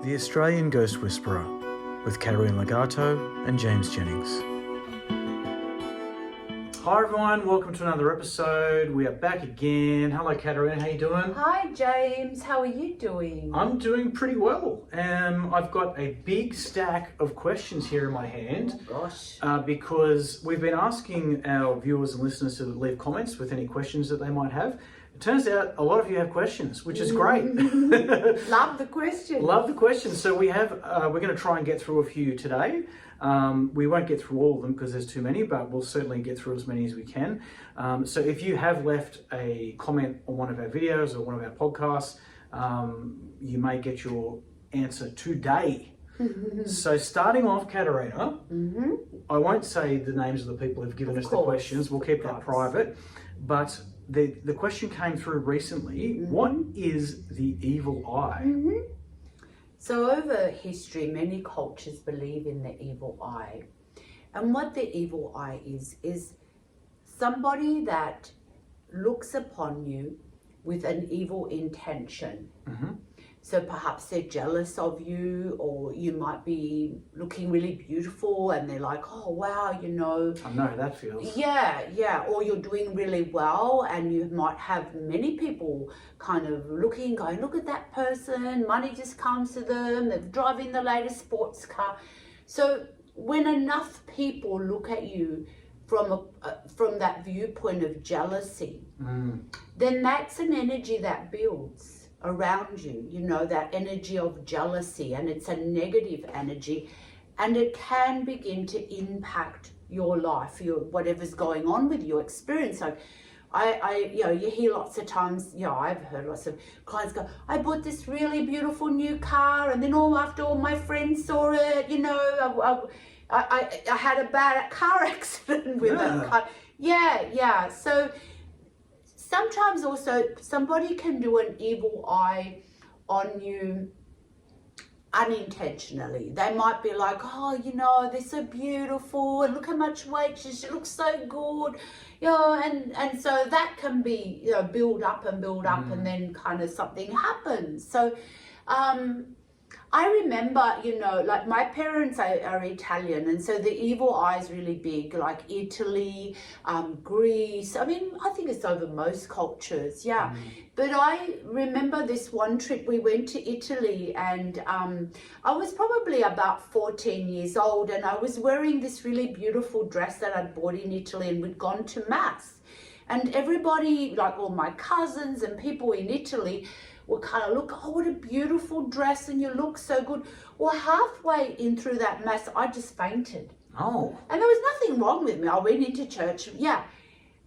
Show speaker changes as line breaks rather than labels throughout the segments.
The Australian Ghost Whisperer with Katarina Legato and James Jennings. Hi everyone, welcome to another episode. We are back again. Hello Katarina, how you doing?
Hi James, how are you doing?
I'm doing pretty well. I've got a big stack of questions here in my hand.
Oh gosh.
Because we've been asking our viewers and listeners to leave comments with any questions that they might have. It turns out a lot of you have questions, which is great.
Love the question.
Love the questions. So we're going to try and get through a few today. We won't get through all of them because there's too many, but we'll certainly get through as many as we can. So if you have left a comment on one of our videos or one of our podcasts, you may get your answer today. So starting off, Katarina, I won't say the names of the people who've given us the questions. We'll keep that private. But the question came through recently. What is the evil eye?
So over history, many cultures believe in the evil eye. And what the evil eye is somebody that looks upon you with an evil intention. So perhaps they're jealous of you, or you might be looking really beautiful and they're like, oh wow, you know.
I know how that feels.
Yeah. Or you're doing really well and you might have many people kind of looking, going, look at that person, money just comes to them, they're driving the latest sports car. So when enough people look at you from that viewpoint of jealousy, then that's an energy that builds around you, you know, that energy of jealousy, and it's a negative energy, and it can begin to impact your life, your whatever's going on with your experience. Like I you know, you hear lots of times, you know, I've heard lots of clients go, I bought this really beautiful new car, and then after all my friends saw it, you know, I had a bad car accident with that car. Yeah. So sometimes also somebody can do an evil eye on you unintentionally. They might be like, oh, you know, they're so beautiful and look how much weight she looks so good, you know, and so that can be, you know, build up and then kind of something happens. So I remember, you know, like my parents are Italian, and so the evil eye is really big, like Italy, Greece. I mean, I think it's over most cultures, yeah. But I remember this one trip we went to Italy, and I was probably about 14 years old, and I was wearing this really beautiful dress that I'd bought in Italy, and we'd gone to Mass. And everybody, like all my cousins and people in Italy, will kind of look, oh, what a beautiful dress, and you look so good. Well, halfway in through that Mass, I just fainted.
Oh.
And there was nothing wrong with me. I went into church, yeah.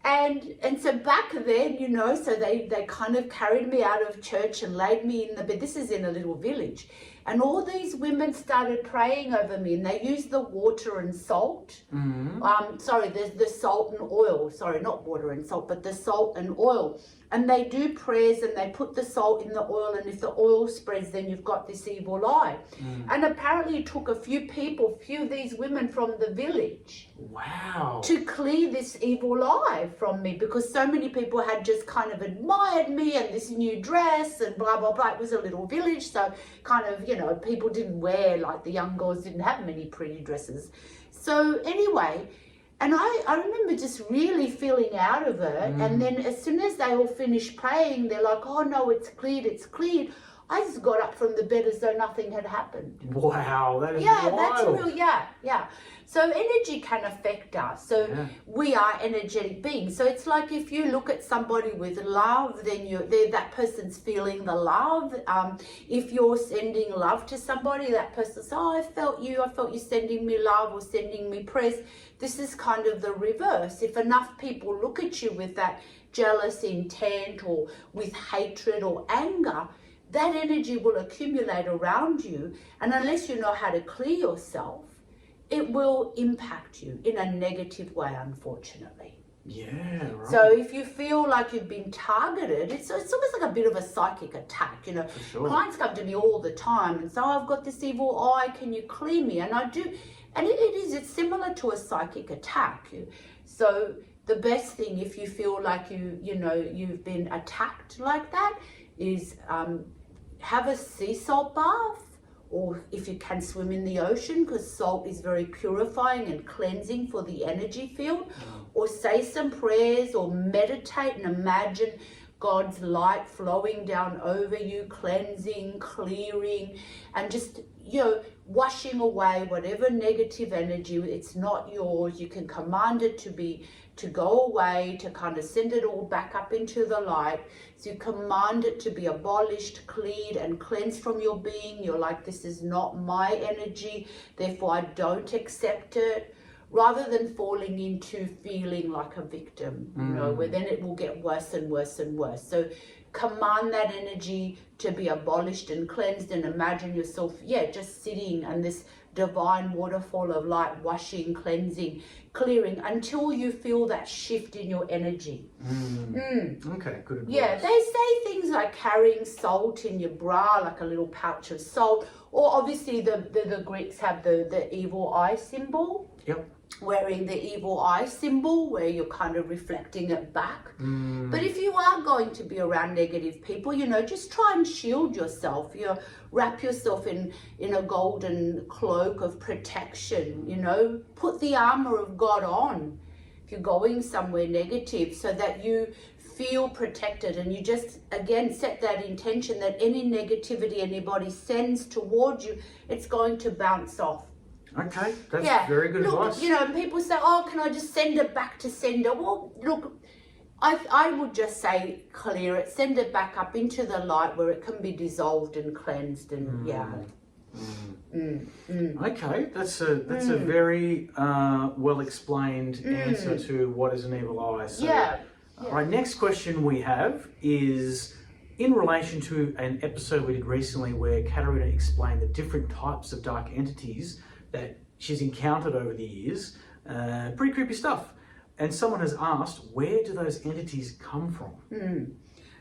And so back then, you know, so they kind of carried me out of church and laid me in the bed. This is in a little village. And all these women started praying over me, and they used the water and salt. Sorry, the salt and oil. Sorry, not water and salt, but the salt and oil. And they do prayers, and they put the salt in the oil, and if the oil spreads, then you've got this evil eye. And apparently it took a few of these women from the village.
Wow.
To clear this evil eye from me, because so many people had just kind of admired me and this new dress and blah, blah, blah. It was a little village, so kind of, you know, people didn't wear, like the young girls didn't have many pretty dresses. So anyway, and I remember just really feeling out of it. And then as soon as they all finished praying, they're like, oh no, it's cleared. I just got up from the bed as though nothing had happened.
Wow, that is
wild.
That's
real, yeah. So energy can affect us. So we are energetic beings. So it's like if you look at somebody with love, then that person's feeling the love. If you're sending love to somebody, that person says, oh, I felt you sending me love or sending me prayers. This is kind of the reverse. If enough people look at you with that jealous intent or with hatred or anger, that energy will accumulate around you, and unless you know how to clear yourself, it will impact you in a negative way, unfortunately.
Yeah, right.
So if you feel like you've been targeted, it's almost like a bit of a psychic attack, you know.
For sure.
Clients come to me all the time and say, oh, I've got this evil eye, can you clear me? And I do, and it's similar to a psychic attack. So the best thing, if you feel like you've been attacked like that, is have a sea salt bath or if you can, swim in the ocean, because salt is very purifying and cleansing for the energy field. Or say some prayers, or meditate and imagine God's light flowing down over you, cleansing, clearing, and just, washing away whatever negative energy. It's not yours. You can command it to go away, to kind of send it all back up into the light. So you command it to be abolished, cleared, and cleansed from your being. You're like, this is not my energy, therefore I don't accept it. Rather than falling into feeling like a victim, where then it will get worse and worse and worse. So command that energy to be abolished and cleansed, and imagine yourself, just sitting in this divine waterfall of light, washing, cleansing, clearing, until you feel that shift in your energy.
Okay, good advice.
Yeah, they say things like carrying salt in your bra, like a little pouch of salt, or obviously the Greeks have the evil eye symbol.
Yep.
Wearing the evil eye symbol, where you're kind of reflecting it back. But if you are going to be around negative people, just try and shield yourself. Wrap yourself in a golden cloak of protection. Put the armor of God on if you're going somewhere negative, so that you feel protected, and you just again set that intention that any negativity anybody sends towards you, it's going to bounce off.
Okay, that's very good advice.
People say, oh, can I just send it back to sender? Well, look, I would just say clear it, send it back up into the light where it can be dissolved and cleansed, and
Okay, that's a very well explained answer to what is an evil eye. So, all right, next question we have is in relation to an episode we did recently where Katerina explained the different types of dark entities that she's encountered over the years. Pretty creepy stuff. And someone has asked, where do those entities come from?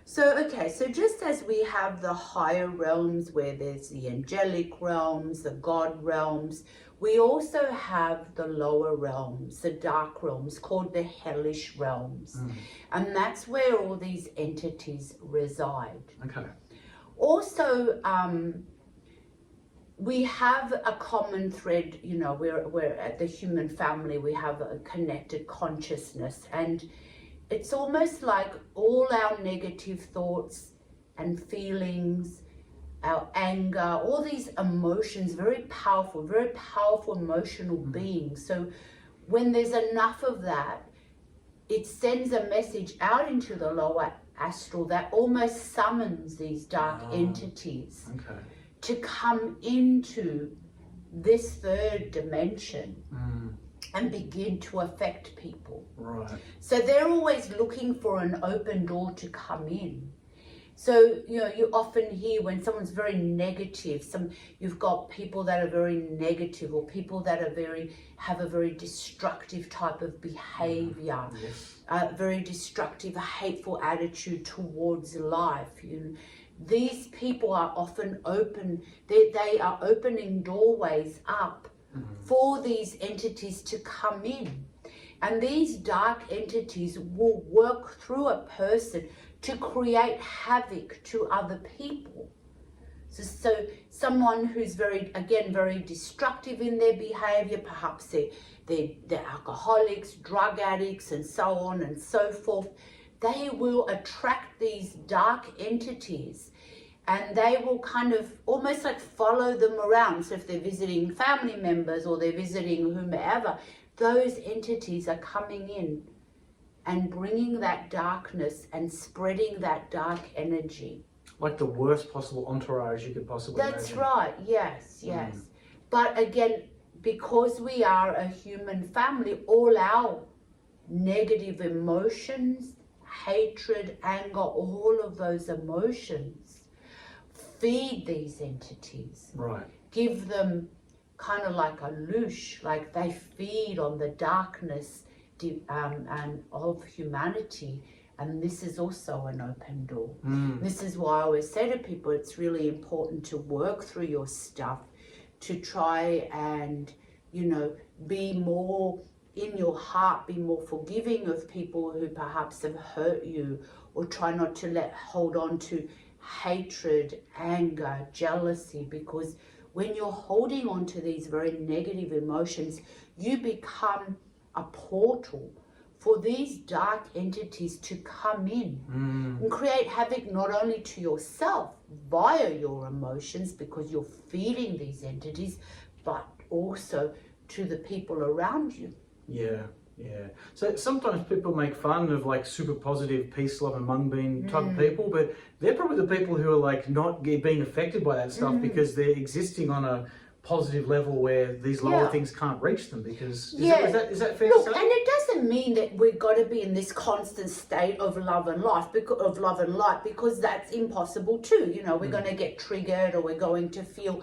So just as we have the higher realms where there's the angelic realms, the God realms, we also have the lower realms, the dark realms, called the hellish realms. And that's where all these entities reside.
Okay.
Also, we have a common thread, we're at the human family, we have a connected consciousness, and it's almost like all our negative thoughts and feelings, our anger, all these emotions, very powerful emotional beings. So when there's enough of that, it sends a message out into the lower astral that almost summons these dark entities.
Okay.
To come into this third dimension and begin to affect people.
Right.
So they're always looking for an open door to come in. So, you often hear when someone's very negative, you've got people that are very negative, or people that are have a very destructive type of behavior, very destructive, hateful attitude towards life. These people are often open, they are opening doorways up for these entities to come in. And these dark entities will work through a person to create havoc to other people. So someone who's very destructive in their behavior, perhaps they're alcoholics, drug addicts, and so on and so forth, they will attract these dark entities, and they will kind of almost like follow them around. So if they're visiting family members or they're visiting whomever, those entities are coming in and bringing that darkness and spreading that dark energy.
Like the worst possible entourage you could possibly imagine.
That's right, yes. But again, because we are a human family, all our negative emotions, hatred, anger, all of those emotions feed these entities.
Right.
Give them kind of like a loosh, like they feed on the darkness and of humanity. And this is also an open door. This is why I always say to people, it's really important to work through your stuff, to try and, be more in your heart, be more forgiving of people who perhaps have hurt you, or try not to hold on to hatred, anger, jealousy, because when you're holding on to these very negative emotions, you become a portal for these dark entities to come in and create havoc not only to yourself via your emotions, because you're feeding these entities, but also to the people around you.
Yeah. So sometimes people make fun of like super positive, peace, love, and mung bean type people, but they're probably the people who are like not being affected by that stuff because they're existing on a positive level where these lower things can't reach them. Because is that fair to say?
And it doesn't mean that we've got to be in this constant state of love and life, of love and light, because that's impossible too. You know, we're going to get triggered, or we're going to feel.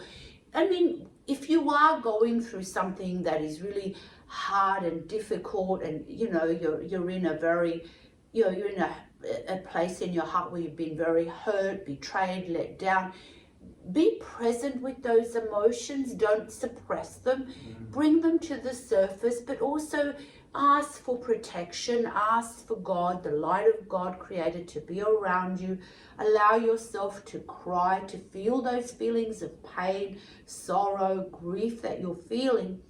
I mean, if you are going through something that is really hard and difficult, and you know you're in a very, you know, you're in a place in your heart where you've been very hurt, betrayed, let down. Be present with those emotions. Don't suppress them. Bring them to the surface, but also ask for protection. Ask for God, the light of God created, to be around you. Allow yourself to cry, to feel those feelings of pain, sorrow, grief that you're feeling,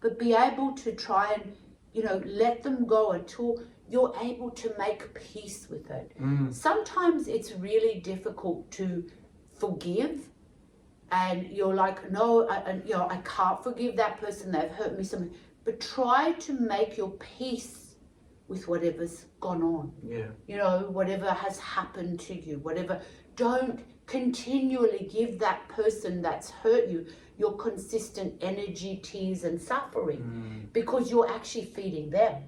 but be able to try and, you know, let them go until you're able to make peace with it. Sometimes it's really difficult to forgive, and you're like, no, I can't forgive that person, they've hurt me something. But try to make your peace with whatever's gone on. You know, whatever has happened to you, whatever. Don't continually give that person that's hurt you your consistent energy, tears, and suffering, because you're actually feeding them.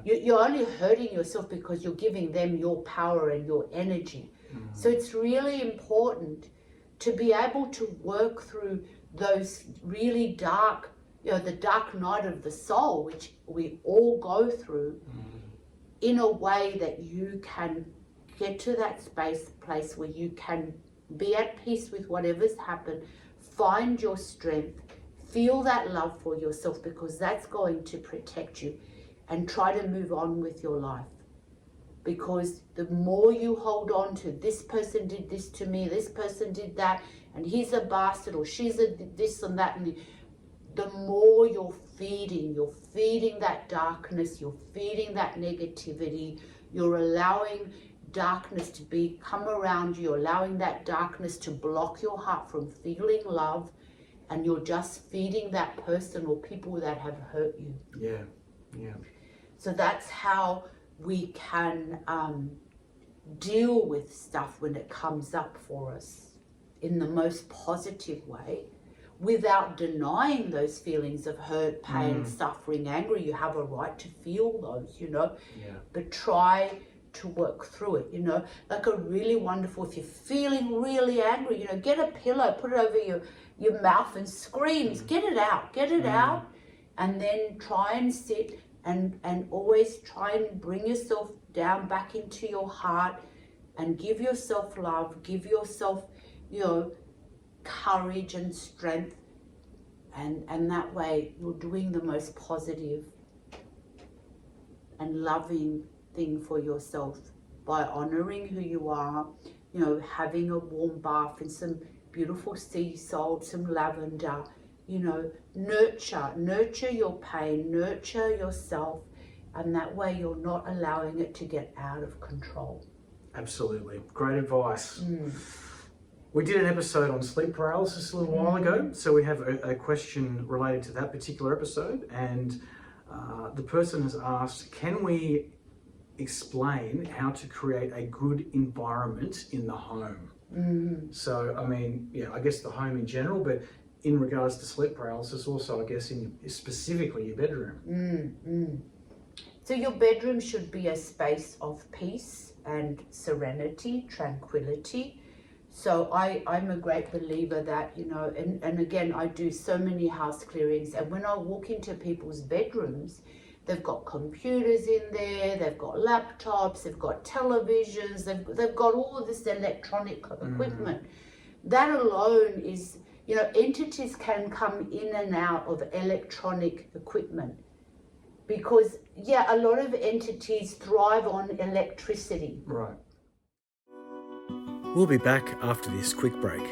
You're only hurting yourself because you're giving them your power and your energy. So it's really important to be able to work through those really dark, you know, the dark night of the soul, which we all go through, in a way that you can get to that place where you can be at peace with whatever's happened, find your strength, feel that love for yourself, because that's going to protect you, and try to move on with your life. Because the more you hold on to, this person did this to me, this person did that, and he's a bastard, or she's a this and that, and the more you're feeding that darkness, you're feeding that negativity, you're allowing darkness to come around you, you're allowing that darkness to block your heart from feeling love, and you're just feeding that person or people that have hurt you. So that's how we can deal with stuff when it comes up for us in the most positive way, without denying those feelings of hurt, pain, suffering, angry. You have a right to feel those, you know, but try to work through it, you know, like a really wonderful, if you're feeling really angry, you know, get a pillow, put it over your mouth and screams, get it out, and then try and sit and always try and bring yourself down back into your heart, and give yourself love, give yourself, you know, courage and strength, and that way you're doing the most positive and loving thing for yourself by honoring who you are, you know, having a warm bath in some beautiful sea salt, some lavender, you know, nurture your pain, nurture yourself, and that way you're not allowing it to get out of control.
Absolutely. Great advice. We did an episode on sleep paralysis a little while ago, so we have a question related to that particular episode, and the person has asked, can we explain how to create a good environment in the home? So, I mean, I guess the home in general, but in regards to sleep paralysis, also, I guess, specifically your bedroom.
So your bedroom should be a space of peace and serenity, tranquility. So I'm a great believer that, you know, and again, I do so many house clearings, and when I walk into people's bedrooms, they've got computers in there, they've got laptops, they've got televisions, they've got all of this electronic equipment. That alone is, you know, entities can come in and out of electronic equipment, because, a lot of entities thrive on electricity.
Right. We'll be back after this quick break.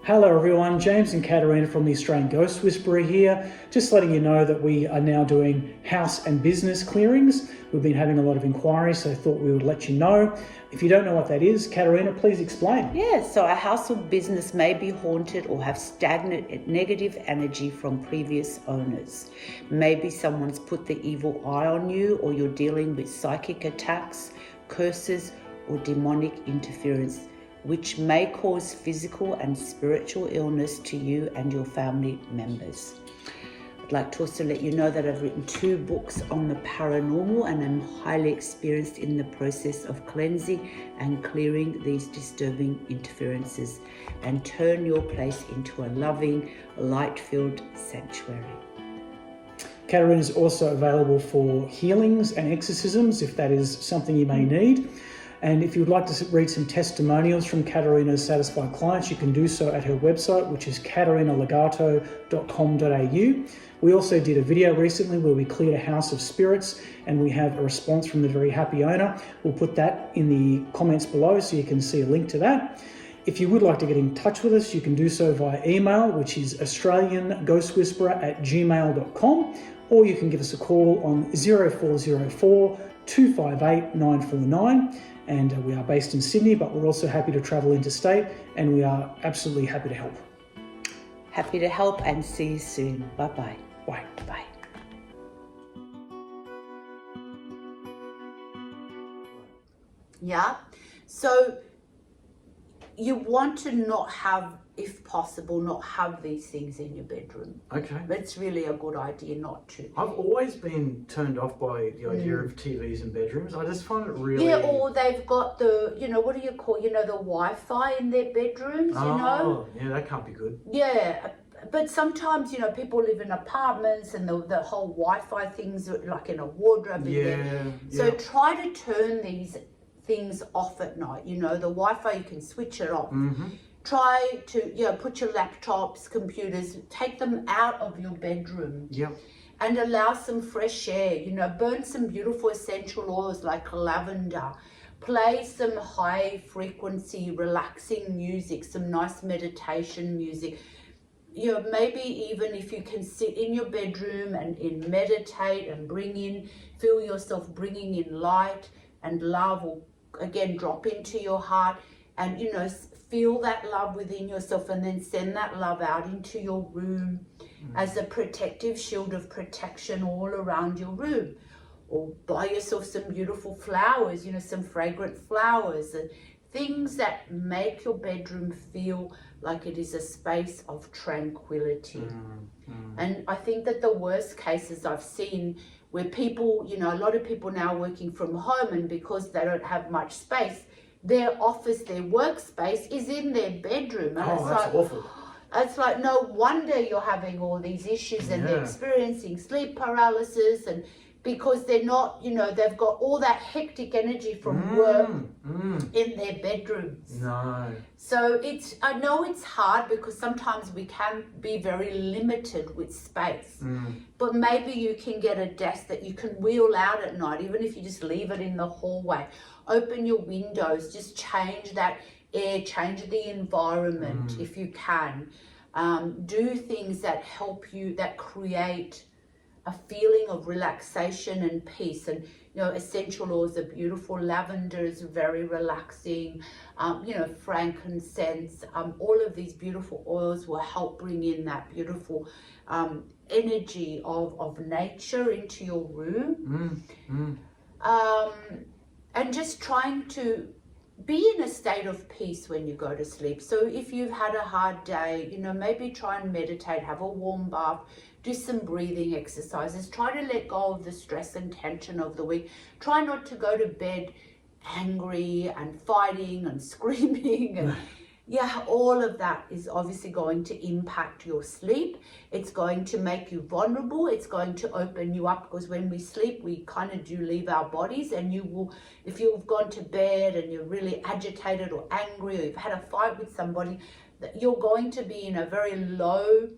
Hello everyone, James and Katarina from the Australian Ghost Whisperer here. Just letting you know that we are now doing house and business clearings. We've been having a lot of inquiries, so I thought we would let you know. If you don't know what that is, Katarina, please explain.
Yeah, so a house or business may be haunted or have stagnant negative energy from previous owners. Maybe someone's put the evil eye on you, or you're dealing with psychic attacks, curses, or demonic interference, which may cause physical and spiritual illness to you and your family members. I'd like to also let you know that I've written 2 books on the paranormal, and I'm highly experienced in the process of cleansing and clearing these disturbing interferences and turn your place into a loving, light-filled sanctuary.
Katarina is also available for healings and exorcisms if that is something you may need. And if you would like to read some testimonials from Katarina's satisfied clients, you can do so at her website, which is katarinalegato.com.au. We also did a video recently where we cleared a house of spirits, and we have a response from the very happy owner. We'll put that in the comments below so you can see a link to that. If you would like to get in touch with us, you can do so via email, which is australianghostwhisperer@gmail.com, or you can give us a call on 0404 258 949. And we are based in Sydney, but we're also happy to travel interstate, and we are absolutely happy to help.
Happy to help, and see you soon. Bye-bye.
Bye.
Bye. Yeah, so you want to not have, if possible, not have these things in your bedroom.
Okay.
It's really a good idea not to.
I've always been turned off by the idea of TVs in bedrooms. I just find it really...
Yeah, or they've got the, what do you call, the Wi-Fi in their bedrooms,
Oh, yeah, that can't be good.
Yeah, but sometimes, people live in apartments and the whole Wi-Fi things are like in a wardrobe in there. So try to turn these things off at night. The Wi-Fi, you can switch it off.
Mm-hmm.
Try to put your laptops, computers, take them out of your bedroom.
Yep.
And allow some fresh air. Burn some beautiful essential oils like lavender. Play some high frequency relaxing music, some nice meditation music. Maybe even if you can sit in your bedroom and meditate and feel yourself bringing in light and love, or again drop into your heart and feel that love within yourself, and then send that love out into your room as a protective shield of protection all around your room. Or buy yourself some beautiful flowers, some fragrant flowers, and things that make your bedroom feel like it is a space of tranquility. And I think that the worst cases I've seen where people, a lot of people now working from home, and because they don't have much space, their office, their workspace is in their bedroom. And
that's awful.
It's like, no wonder you're having all these issues, and they're experiencing sleep paralysis, and because they're not, they've got all that hectic energy from work in their bedrooms.
No.
So I know it's hard because sometimes we can be very limited with space, but maybe you can get a desk that you can wheel out at night, even if you just leave it in the hallway. Open your windows, just change that air, change the environment if you can. Do things that help you, that create a feeling of relaxation and peace. And essential oils are beautiful. Lavender is very relaxing. Frankincense, all of these beautiful oils will help bring in that beautiful energy of nature into your room. And just trying to be in a state of peace when you go to sleep. So if you've had a hard day, maybe try and meditate, have a warm bath, do some breathing exercises, try to let go of the stress and tension of the week. Try not to go to bed angry and fighting and screaming and all of that is obviously going to impact your sleep. It's going to make you vulnerable. It's going to open you up, because when we sleep, we kind of do leave our bodies, and you will, if you've gone to bed and you're really agitated or angry, or you've had a fight with somebody, that you're going to be in a very low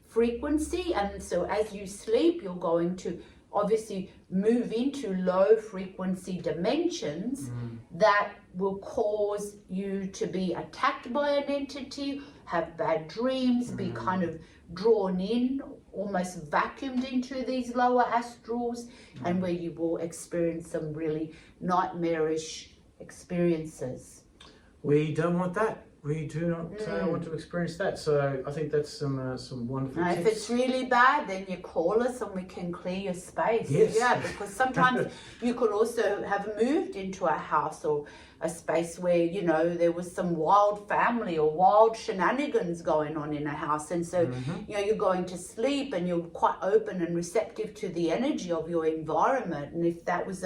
frequency, and so as you sleep, you're going to obviously move into low frequency dimensions that will cause you to be attacked by an entity, have bad dreams, be kind of drawn in, almost vacuumed into these lower astrals, and where you will experience some really nightmarish experiences.
We don't want that. We do not want to experience that. So I think that's some wonderful
Now,
tips.
if it's really bad, then you call us and we can clear your space.
Yes.
Yeah, because sometimes you could also have moved into a house or a space where, you know, there was some wild family or wild shenanigans going on in a house. And so, you know, you're going to sleep and you're quite open and receptive to the energy of your environment. And if that was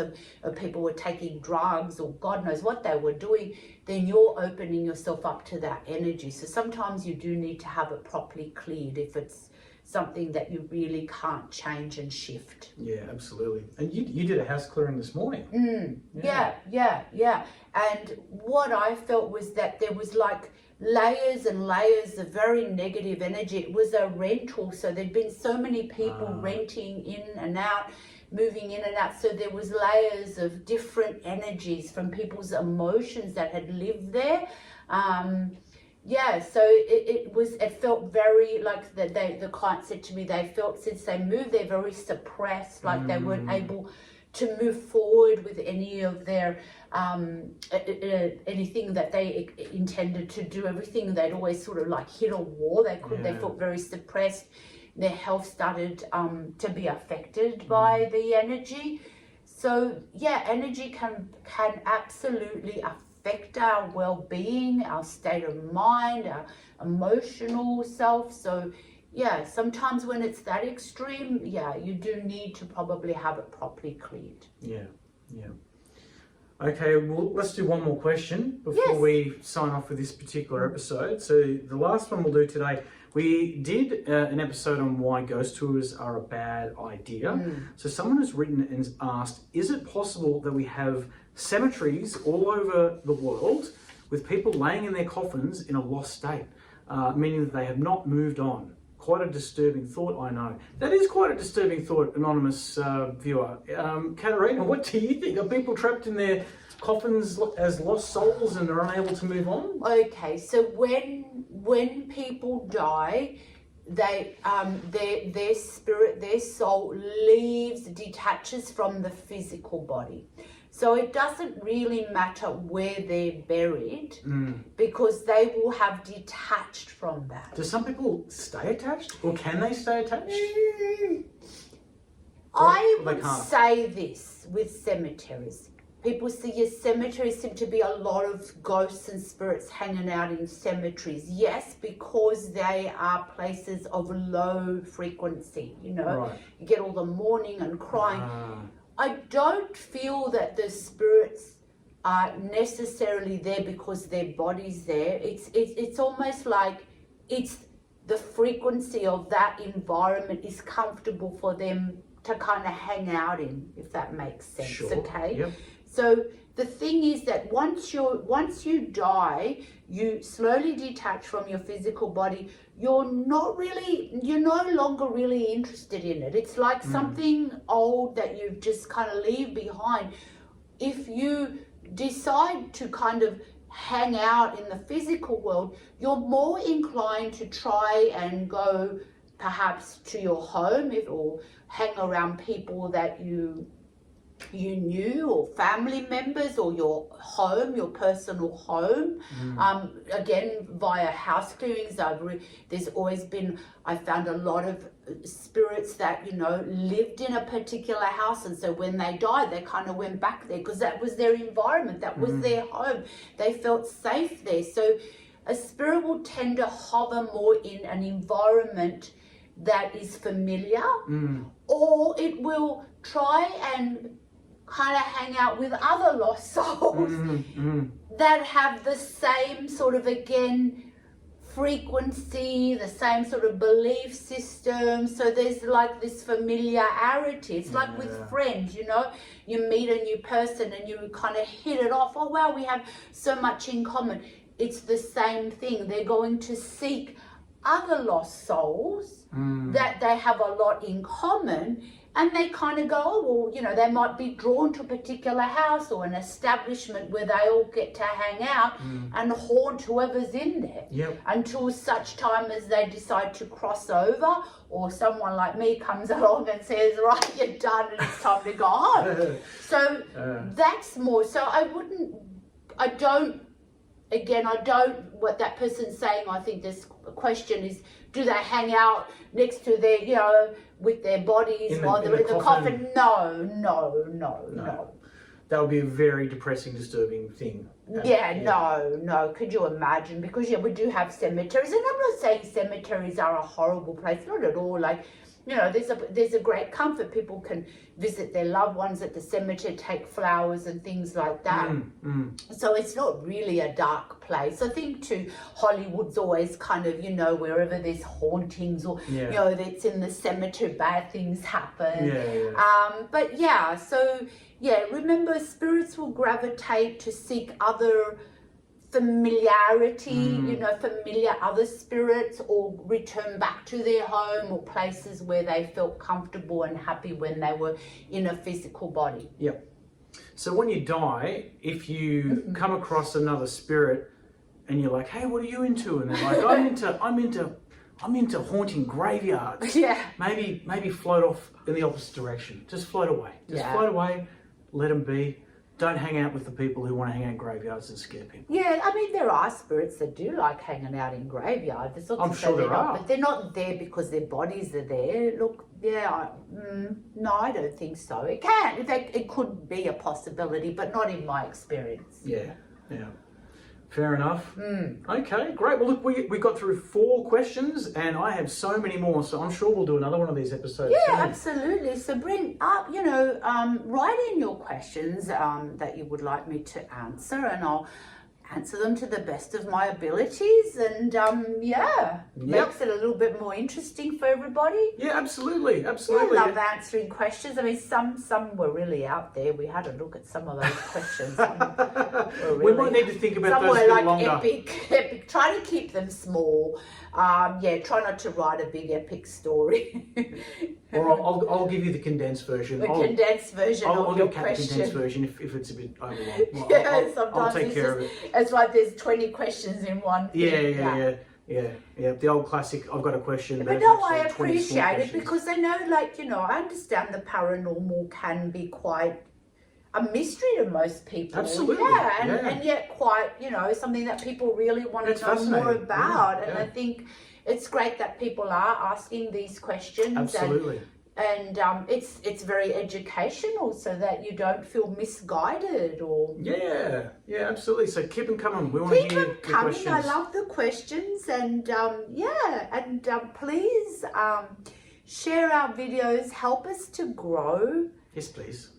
people were taking drugs or God knows what they were doing, then you're opening yourself up to that energy. So sometimes you do need to have it properly cleared if it's something that you really can't change and shift.
Yeah, absolutely. And you did a house clearing this morning.
Yeah. And what I felt was that there was like layers and layers of very negative energy. It was a rental, so there'd been so many people renting in and out, moving in and out, so there was layers of different energies from people's emotions that had lived there. So it felt very like the client said to me, they felt since they moved, they're very suppressed, like they weren't able to move forward with any of their anything that they intended to do. Everything, they'd always sort of like hit a wall. They felt very suppressed. Their health started to be affected by the energy. So yeah, energy can absolutely affect our well-being, our state of mind, our emotional self. So yeah, sometimes when it's that extreme, yeah, you do need to probably have it properly cleared.
Yeah. Okay, well, let's do one more question before we sign off with this particular episode. So the last one we'll do today, we did an episode on why ghost tours are a bad idea. So someone has written and asked, is it possible that we have cemeteries all over the world with people laying in their coffins in a lost state, meaning that they have not moved on? Quite a disturbing thought, I know. That is quite a disturbing thought, anonymous viewer. Katarina, what do you think? Are people trapped in their coffins as lost souls and are unable to move on?
Okay, so when people die, they their spirit, their soul detaches from the physical body. So it doesn't really matter where they're buried because they will have detached from that.
Do some people stay attached, or can they stay attached?
I would say this with cemeteries. People see cemeteries seem to be a lot of ghosts and spirits hanging out in cemeteries. Yes, because they are places of low frequency, you know.
Right.
You get all the mourning and crying. I don't feel that the spirits are necessarily there because their body's there. It's almost like it's the frequency of that environment is comfortable for them to kind of hang out in, if that makes sense.
Sure.
Okay.
Yep.
So the thing is that once you die, you slowly detach from your physical body. You're no longer really interested in it. It's like something old that you've just kind of leave behind. If you decide to kind of hang out in the physical world, you're more inclined to try and go perhaps to your home or hang around people that you knew, or family members, or your home, your personal home. Again, via house clearings, there's always been, I found a lot of spirits that, you know, lived in a particular house, and so when they died, they kind of went back there because that was their environment, that was their home. They felt safe there. So a spirit will tend to hover more in an environment that is familiar, or it will try and kind of hang out with other lost souls that have the same sort of, again, frequency, the same sort of belief system. So there's like this familiarity. It's like with friends, you know, you meet a new person and you kind of hit it off. Oh wow, we have so much in common. It's the same thing. They're going to seek other lost souls that they have a lot in common, And they kind of go, oh, well, you know, they might be drawn to a particular house or an establishment where they all get to hang out and haunt whoever's in there until such time as they decide to cross over, or someone like me comes along and says, right, you're done and it's time to go home. So that's more, so what that person's saying, I think this question is, do they hang out next to their, you know, with their bodies while they're in the coffin? No.
That would be a very depressing, disturbing thing.
No. Could you imagine? Because we do have cemeteries, and I'm not saying cemeteries are a horrible place, not at all. Like, you know, there's a great comfort. People can visit their loved ones at the cemetery, take flowers and things like that. So it's not really a dark place. I think too, Hollywood's always kind of, you know, wherever there's hauntings or, you know, it's in the cemetery, bad things happen. Remember, spirits will gravitate to seek other familiarity, you know, familiar other spirits, or return back to their home or places where they felt comfortable and happy when they were in a physical body.
So when you die, if you come across another spirit and you're like, hey, what are you into? And they're like, I'm into haunting graveyards. Maybe float off in the opposite direction. Just float away. Float away, let them be. Don't hang out with the people who want to hang out in graveyards and scare people.
Yeah, I mean, there are spirits that do like hanging out in graveyards.
I'm sure there are.
But they're not there because their bodies are there. Look, no, I don't think so. It can. It could be a possibility, but not in my experience.
Yeah. Fair enough. Okay, great. Well, look, we got through 4 questions, and I have so many more, so I'm sure we'll do another one of these episodes soon.
Absolutely. So bring up, you know, write in your questions that you would like me to answer, and I'll answer them to the best of my abilities, and makes it a little bit more interesting for everybody.
Absolutely.
I love answering questions. I mean, some were really out there. We had a look at some of those questions.
We might need to think about those a bit longer.
Some were like epic. Try to keep them small. Try not to write a big epic story.
Or I'll give you the condensed version.
Condensed version
I'll
of your
give Kat
question.
The condensed version if it's a bit overwhelming.
Sometimes
I'll take care of it.
It's like there's 20 questions in one thing.
Yeah. The old classic, I've got a question.
But no, I appreciate it because I know, like, you know, I understand the paranormal can be quite a mystery to most people.
Absolutely.
And yet quite, you know, something that people really want to know more about. And I think it's great that people are asking these questions.
Absolutely.
And it's very educational, so that you don't feel misguided or...
Absolutely. So keep them coming. We want to hear your questions.
I love the questions, and please share our videos. Help us to grow.
Yes, please.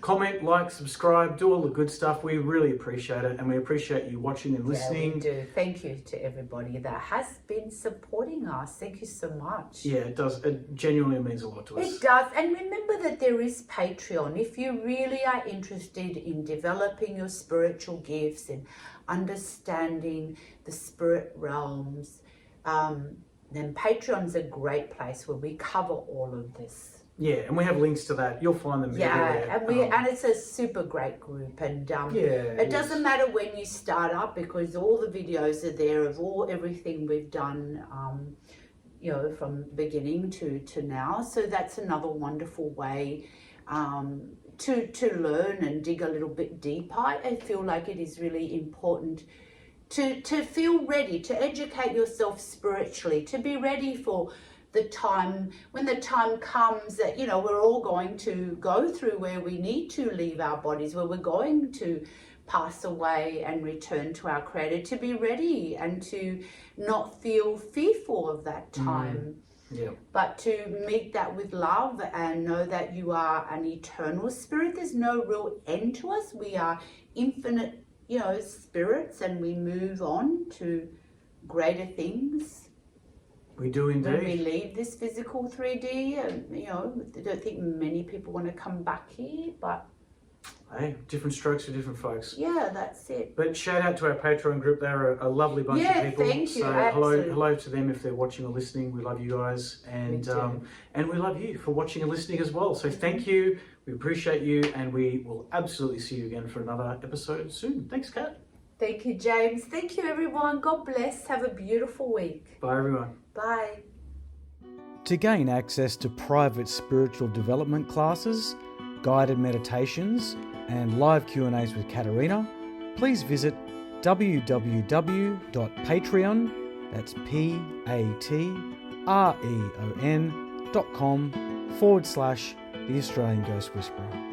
Comment, like, subscribe, do all the good stuff. We really appreciate it, and we appreciate you watching and listening.
Yeah, we do. Thank you to everybody that has been supporting us. Thank you so much.
Yeah, it does. It genuinely means a lot to us.
It does. And remember that there is Patreon. If you really are interested in developing your spiritual gifts and understanding the spirit realms, then Patreon's a great place where we cover all of this.
Yeah, and we have links to that. You'll find them everywhere.
And it's a super great group, and it doesn't matter when you start up, because all the videos are there of everything we've done, you know, from beginning to now. So that's another wonderful way to learn and dig a little bit deeper. I feel like it is really important to feel ready, to educate yourself spiritually, to be ready for the time, when the time comes that, you know, we're all going to go through where we need to leave our bodies, where we're going to pass away and return to our Creator, to be ready and to not feel fearful of that time. But to meet that with love and know that you are an eternal spirit. There's no real end to us. We are infinite, you know, spirits, and we move on to greater things.
We do indeed.
When we leave this physical 3D, and, you know, I don't think many people want to come back here, but
Hey, different strokes for different folks.
Yeah, that's it.
But shout out to our Patreon group. They're a lovely bunch
Yeah,
of people.
thank you,
So
absolutely.
hello to them if they're watching or listening. We love you guys, and we love you for watching and listening as well. So thank you. We appreciate you, and we will absolutely see you again for another episode soon. Thanks, Kat.
Thank you, James. Thank you, everyone. God bless. Have a beautiful week.
Bye, everyone.
Bye.
To gain access to private spiritual development classes, guided meditations, and live Q&As with Katerina, please visit www.patreon, that's patreon.com/The Australian Ghost Whisperer.